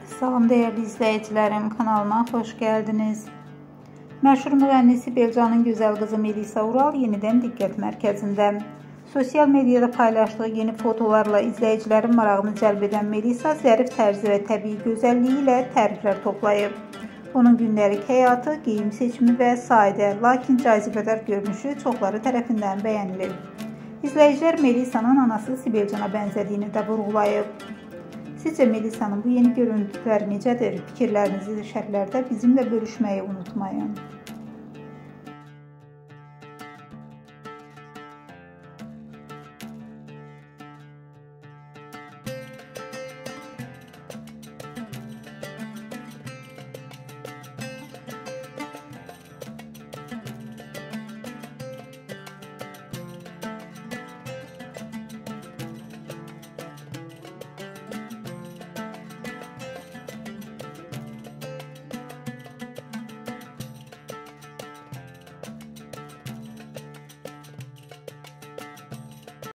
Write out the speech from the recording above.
Salam değerli izləyicilərim, kanalıma xoş gəldiniz. Məşhur müğənni Sibel Can'ın gözəl qızı Melisa Ural yenidən diqqət mərkəzində. Sosial mediada paylaşdığı yeni fotolarla izləyicilərin marağını cəlb edən Melisa zərif tərzi və təbii gözəlliyi ilə təriflər toplayıb. Onun gündəlik həyatı, geyim seçimi və sadə, lakin cazibədar görünüşü çoxları tərəfindən bəyənilir. İzləyicilər Melisa'nın anası Sibel Can'a bənzədiyini də vurğulayıb. Sizcə Melisa'nın bu yeni görüntüləri necədir? Fikirlərinizi şərhlərdə bizimlə bölüşməyi unutmayın.